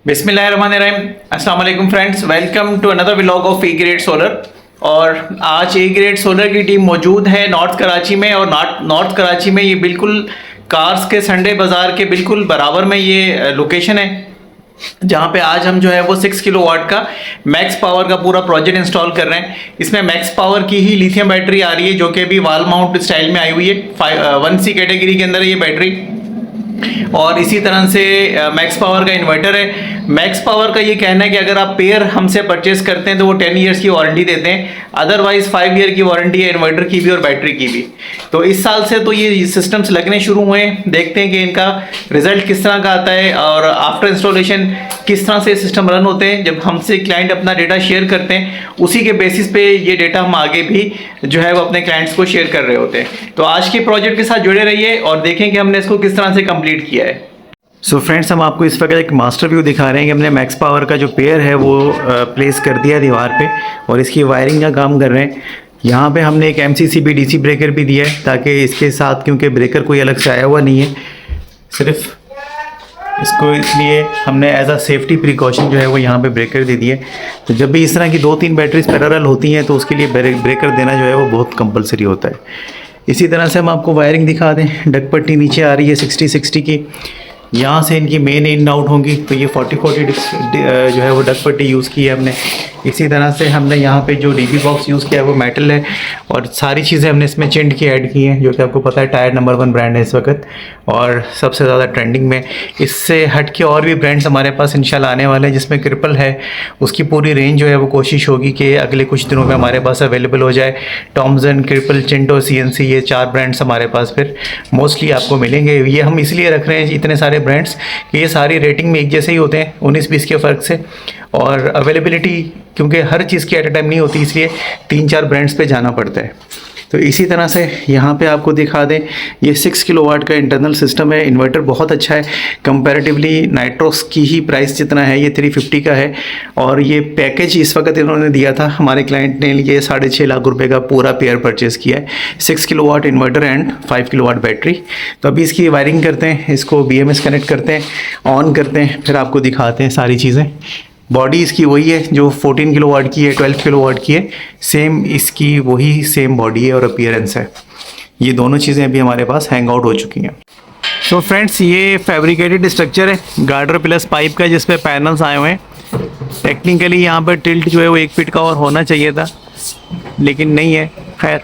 बिस्मिल्लाहिर्रहमानिर्रहीम। अस्सलाम वालेकुम friends, welcome to another vlog of E Grade Solar. और आज ए ग्रेड सोलर की टीम मौजूद है नॉर्थ कराची में। और नॉर्थ कराची में ये बिल्कुल कार्स के संडे बाज़ार के बिल्कुल बराबर में ये लोकेशन है, जहाँ पे आज हम जो है वो 6 किलोवाट का मैक्स पावर का पूरा प्रोजेक्ट इंस्टॉल कर रहे हैं। इसमें मैक्स पावर की ही लिथियम बैटरी आ रही है, जो कि अभी वाल माउंट स्टाइल में आई हुई है। 1C कैटेगरी के अंदर ये बैटरी, और इसी तरह से मैक्स पावर का इन्वर्टर है। मैक्स पावर का ये कहना है कि अगर आप पेयर हमसे परचेस करते हैं तो वो 10 ईयर्स की वारंटी देते हैं, अदरवाइज 5 ईयर की वारंटी है इन्वर्टर की भी और बैटरी की भी। तो इस साल से तो ये सिस्टम्स लगने शुरू हुए हैं, देखते हैं कि इनका रिजल्ट किस तरह का आता है और आफ्टर इंस्टॉलेशन किस तरह से सिस्टम रन होते हैं। जब हमसे क्लाइंट अपना डेटा शेयर करते हैं, उसी के बेसिस पे ये डेटा हम आगे भी जो है वो अपने क्लाइंट्स को शेयर कर रहे होते हैं। तो आज के प्रोजेक्ट के साथ जुड़े रहिए और देखें कि हमने इसको किस तरह से कंप्लीट किया है। सो फ्रेंड्स, हम आपको इस वक्त एक मास्टर व्यू दिखा रहे हैं कि हमने मैक्स पावर का जो पेयर है वो प्लेस कर दिया दीवार पे और इसकी वायरिंग का काम कर रहे हैं। यहाँ पे हमने एक MCCB DC ब्रेकर भी दिया है, ताकि इसके साथ, क्योंकि ब्रेकर कोई अलग से आया हुआ नहीं है, सिर्फ इसको इसलिए हमने एज अ सेफ्टी प्रिकॉशन जो है वो यहाँ पे ब्रेकर दे दिए। तो जब भी इस तरह की 2-3 बैटरीज पैरेलल होती हैं तो उसके लिए ब्रेकर देना जो है वो बहुत कंपलसरी होता है। इसी तरह से हम आपको वायरिंग दिखा दें। डक पट्टी नीचे आ रही है 60-60 की, यहाँ से इनकी मेन इन आउट होंगी। तो ये 40-40 जो है वो डक पट्टी यूज़ की है हमने। इसी तरह से हमने यहाँ पे जो DB बॉक्स यूज़ किया है वो मेटल है, और सारी चीज़ें हमने इसमें चिंड की ऐड की हैं, जो कि आपको पता है टायर नंबर 1 ब्रांड है इस वक्त और सबसे ज़्यादा ट्रेंडिंग में। इससे हट के और भी ब्रांड्स हमारे पास इंशाल्लाह आने वाले हैं, जिसमें क्रिपल है, उसकी पूरी रेंज जो है वो कोशिश होगी कि अगले कुछ दिनों में हमारे पास अवेलेबल हो जाए। टॉमसन, क्रिपल, चिंटो, CNC, ये 4 ब्रांड्स हमारे पास फिर मोस्टली आपको मिलेंगे। ये हम इसलिए रख रहे हैं इतने सारे ब्रांड्स कि ये सारी रेटिंग में एक जैसे ही होते हैं, 19-20 के फ़र्क से, और अवेलेबिलिटी क्योंकि हर चीज़ की एट अ टाइम नहीं होती, इसलिए 3-4 ब्रांड्स पे जाना पड़ता है। तो इसी तरह से यहाँ पे आपको दिखा दें, ये 6 किलोवाट का इंटरनल सिस्टम है। इन्वर्टर बहुत अच्छा है, कंपैरेटिवली नाइट्रोस की ही प्राइस जितना है ये 350 का है। और ये पैकेज इस वक्त इन्होंने दिया था, हमारे क्लाइंट ने ये 6.5 लाख रुपए का पूरा पेयर परचेज़ किया है, 6 kilowatt inverter and 5 kilowatt battery. तो अभी इसकी वायरिंग करते हैं, इसको BMS कनेक्ट करते हैं, ऑन करते हैं, फिर आपको दिखाते हैं सारी चीज़ें। बॉडी इसकी वही है जो 14 किलोवाट की है, 12 किलोवाट की है, सेम इसकी वही सेम बॉडी है और अपीयरेंस है। ये दोनों चीज़ें अभी हमारे पास हैंग आउट हो चुकी हैं। तो फ्रेंड्स, ये फैब्रिकेटेड स्ट्रक्चर है गार्डर प्लस पाइप का, जिस पे पैनल्स आए हुए हैं। टेक्निकली यहाँ पर टिल्ट जो है वो 1 फीट का और होना चाहिए था, लेकिन नहीं है। खैर,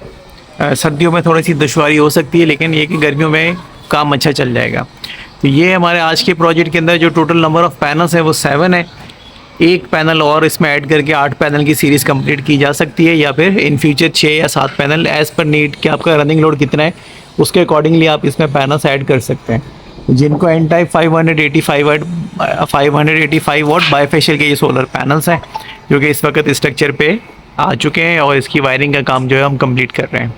सर्दियों में थोड़ी सी दुश्वारी हो सकती है, लेकिन ये कि गर्मियों में काम अच्छा चल जाएगा। तो ये हमारे आज के प्रोजेक्ट के अंदर जो टोटल नंबर ऑफ़ पैनल्स है वो 7 है। एक पैनल और इसमें ऐड करके 8 पैनल की सीरीज़ कंप्लीट की जा सकती है, या फिर इन फ्यूचर 6 या 7 पैनल, एज़ पर नीड कि आपका रनिंग लोड कितना है उसके अकॉर्डिंगली आप इसमें पैनल्स ऐड कर सकते हैं। जिनको एन टाइप 585 वाट बाईफेशियल के ये सोलर पैनल्स हैं, जो कि इस वक्त स्ट्रक्चर पे आ चुके हैं और इसकी वायरिंग का काम जो है हम कंप्लीट कर रहे हैं।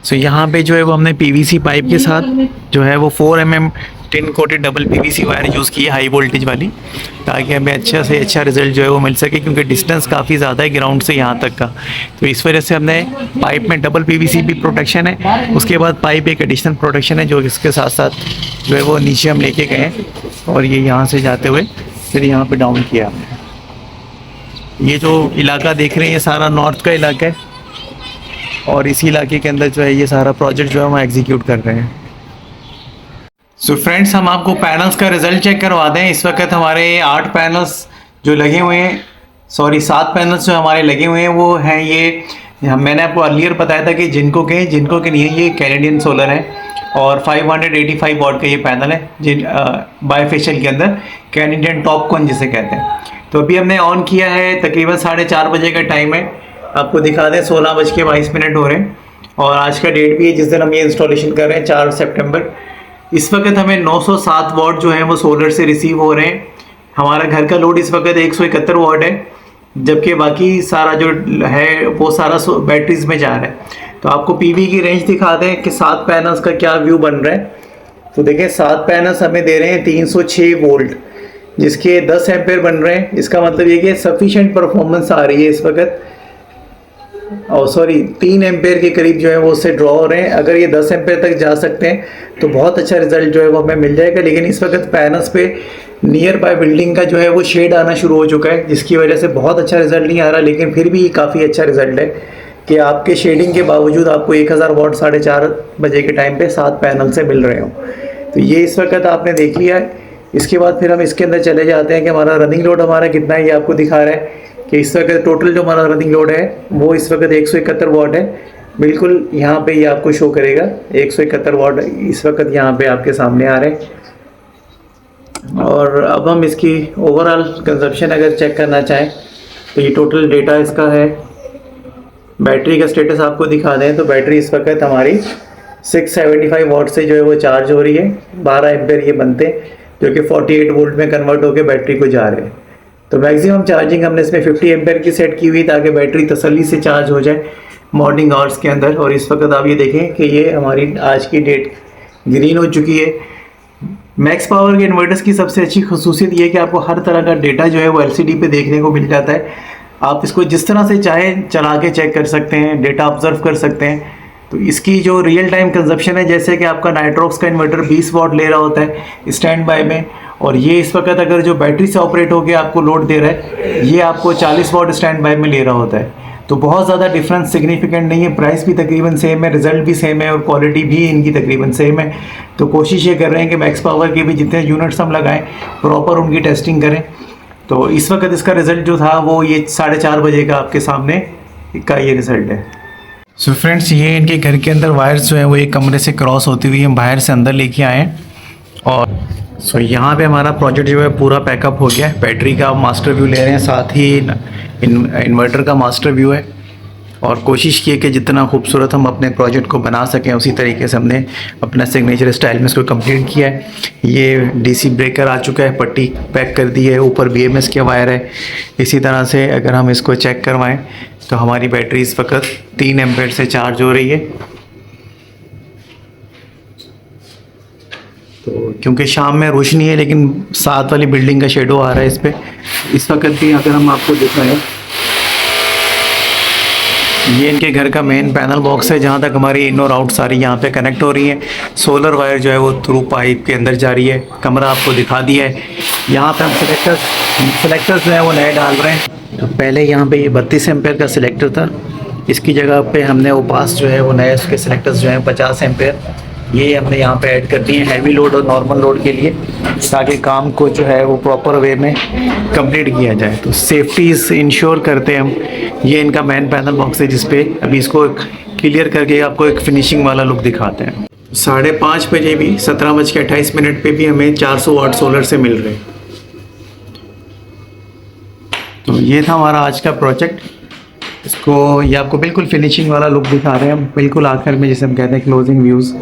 सो यहाँ पे जो है वो हमने PVC पाइप के साथ जो है वो 4 mm tin coated double PVC wire use की है, हाई वोल्टेज वाली, ताकि हमें अच्छा से अच्छा रिजल्ट जो है वो मिल सके, क्योंकि डिस्टेंस काफ़ी ज़्यादा है ग्राउंड से यहाँ तक का। तो इस वजह से हमने पाइप में डबल PVC भी प्रोटेक्शन है, उसके बाद पाइप एक एडिशनल प्रोटेक्शन है जो इसके साथ साथ जो है वो नीचे हम लेके गए हैं, और ये यहाँ से जाते हुए फिर यहाँ पर डाउन किया हमने। ये जो इलाका देख रहे हैं ये सारा नॉर्थ का इलाका है, और इसी इलाके के अंदर जो है ये सारा प्रोजेक्ट जो है हम एग्जीक्यूट कर रहे हैं। सो फ्रेंड्स, हम आपको पैनल्स का रिजल्ट चेक करवा दें। इस वक्त हमारे 8 पैनल्स जो लगे हुए हैं, 7 पैनल्स जो हमारे लगे हुए हैं वो हैं ये, मैंने आपको अर्लियर बताया था कि जिनको के नहीं है, ये कैनेडियन सोलर है और 585 वाट का ये पैनल है, जिन बाईफेशियल के अंदर कैनेडियन टॉपकॉन जिसे कहते हैं। तो अभी हमने ऑन किया है, तकरीबन 4:30 बजे का टाइम है। आपको दिखा दें 16:22 हो रहे हैं, और आज का डेट भी है जिस दिन हम ये इंस्टॉलेशन कर रहे हैं, 4 सितंबर। इस वक्त हमें 907 वाट जो है वो सोलर से रिसीव हो रहे हैं। हमारा घर का लोड इस वक्त 171 वाट है, जबकि बाकी सारा जो है वो सारा बैटरीज में जा रहा है। तो आपको PV की रेंज दिखा दें कि 7 पैनल्स का क्या व्यू बन रहा है। तो देखिए 7 पैनल्स हमें दे रहे हैं 306 वोल्ट, जिसके 10 एम्पेयर बन रहे हैं। इसका मतलब ये कि सफिशेंट परफॉर्मेंस आ रही है इस वक्त। और सॉरी 3 एम्पेयर के करीब जो है वो उससे ड्रॉ हो रहे हैं। अगर ये 10 एम्पेयर तक जा सकते हैं तो बहुत अच्छा रिजल्ट जो है वो हमें मिल जाएगा। लेकिन इस वक्त पैनल्स पे नियर बाय बिल्डिंग का जो है वो शेड आना शुरू हो चुका है, जिसकी वजह से बहुत अच्छा रिजल्ट नहीं आ रहा, लेकिन फिर भी काफ़ी अच्छा रिजल्ट है कि आपके शेडिंग के बावजूद आपको 1000 वाट 4:30 बजे के टाइम पे 7 पैनल से मिल रहे हो। तो ये इस वक्त आपने देख लिया है। इसके बाद फिर हम इसके अंदर चले जाते हैं कि हमारा रनिंग लोड हमारा कितना है। ये आपको दिखा रहा है कि इस वक्त टोटल जो हमारा रनिंग लोड है वो इस वक्त 171 वाट है। बिल्कुल यहाँ पे ये आपको शो करेगा 171 वाट इस वक्त यहाँ पे आपके सामने आ रहे हैं। और अब हम इसकी ओवरऑल कंजप्शन अगर चेक करना चाहें तो ये टोटल डेटा इसका है। बैटरी का स्टेटस आपको दिखा दें तो बैटरी इस वक्त हमारी 675 वाट से जो है वो चार्ज हो रही है। 12 एम्पेयर ये बनते हैं जो कि 48 वोल्ट में कन्वर्ट होकर बैटरी को जा रहे हैं। तो मैक्सिमम चार्जिंग हमने इसमें 50 एम्पेयर की सेट की हुई ताकि बैटरी तसल्ली से चार्ज हो जाए मॉर्निंग आवर्स के अंदर। और इस वक्त आप ये देखें कि ये हमारी आज की डेट ग्रीन हो चुकी है। मैक्स पावर के इन्वर्टर्स की सबसे अच्छी खसूसियत ये है कि आपको हर तरह का डेटा जो है वो एलसीडी पे देखने को मिल जाता है। आप इसको जिस तरह से चाहें चला के चेक कर सकते हैं, डेटा ऑब्जर्व कर सकते हैं। तो इसकी जो रियल टाइम कंजप्शन है, जैसे कि आपका नाइट्रॉक्स का इन्वर्टर 20 वाट ले रहा होता है स्टैंड बाय में, और ये इस वक्त अगर जो बैटरी से ऑपरेट होकर आपको लोड दे रहा है ये आपको 40 वाट स्टैंड बाय में ले रहा होता है। तो बहुत ज़्यादा डिफरेंस सिग्निफिकेंट नहीं है। प्राइस भी तकरीबन सेम है, रिजल्ट भी सेम है और क्वालिटी भी इनकी तकरीबन सेम है। तो कोशिश ये कर रहे हैं कि मैक्स पावर के भी जितने यूनिट्स हम लगाएं प्रॉपर उनकी टेस्टिंग करें। तो इस वक्त इसका रिज़ल्ट जो था वो ये 4:30 बजे का आपके सामने का ये रिज़ल्ट है। सो फ्रेंड्स, ये इनके घर के अंदर वायर्स जो है वो एक कमरे से क्रॉस होती हुई हम बाहर से अंदर लेके आए हैं। और सो यहाँ पे हमारा प्रोजेक्ट जो है पूरा पैकअप हो गया है। बैटरी का मास्टर व्यू ले रहे हैं, साथ ही इन्वर्टर का मास्टर व्यू है। और कोशिश की है कि जितना खूबसूरत हम अपने प्रोजेक्ट को बना सकें उसी तरीके से हमने अपना सिग्नेचर स्टाइल में इसको कंप्लीट किया है। ये डीसी ब्रेकर आ चुका है, पट्टी पैक कर दी है, ऊपर बीएमएस के वायर है। इसी तरह से अगर हम इसको चेक करवाएं तो हमारी बैटरी इस वक्त 3 एम्पेयर से चार्ज हो रही है। तो क्योंकि शाम में रोशनी है लेकिन साथ वाली बिल्डिंग का शेडो आ रहा है इस पर। इस वक्त भी अगर हम आपको दिखाएं, ये इनके घर का मेन पैनल बॉक्स है जहाँ तक हमारी इन और आउट सारी यहाँ पे कनेक्ट हो रही है। सोलर वायर जो है वो थ्रू पाइप के अंदर जा रही है। कमरा आपको दिखा दिया है। यहाँ पे हम सिलेक्टर्स जो है वो नए डाल रहे हैं। तो पहले यहाँ पे ये 32 एम्पेयर का सिलेक्टर था, इसकी जगह पे हमने वो पास जो है वो नए उसके सिलेक्टर्स जो हैं 50 एम्पेयर ये हमने यहाँ पे ऐड कर दिए हैं हैवी लोड और नॉर्मल लोड के लिए, ताकि काम को जो है वो प्रॉपर वे में कंप्लीट किया जाए। तो सेफ्टीज इंश्योर करते हैं हम। ये इनका मेन पैनल बॉक्स है जिसपे अभी इसको क्लियर करके आपको एक फिनिशिंग वाला लुक दिखाते हैं। 5:30 बजे भी 17:28 पे भी हमें 400 वाट सोलर से मिल रहे हैं। तो ये था हमारा आज का प्रोजेक्ट। इसको ये आपको बिल्कुल फिनिशिंग वाला लुक दिखा रहे हैं हम, बिल्कुल आखिर में जिसे हम कहते हैं क्लोजिंग व्यूज़।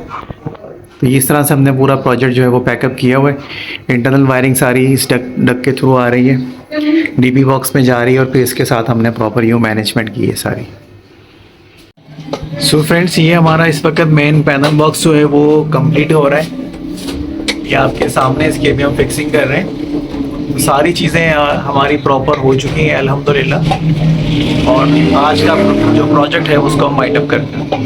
तो इस तरह से हमने पूरा प्रोजेक्ट जो है वो पैकअप किया हुआ है। इंटरनल वायरिंग सारी इस डक के थ्रू आ रही है, डीबी बॉक्स में जा रही है और फिर इसके साथ हमने प्रॉपर यू मैनेजमेंट की है सारी। सो फ्रेंड्स, ये हमारा इस वक्त मेन पैनल बॉक्स जो है वो कंप्लीट हो रहा है। ये आपके सामने इसकी अभी हम फिक्सिंग कर रहे हैं। सारी चीज़ें हमारी प्रॉपर हो चुकी हैं अल्हम्दुलिल्लाह। और आज का जो प्रोजेक्ट है उसको हम वाइंड अप करते हैं।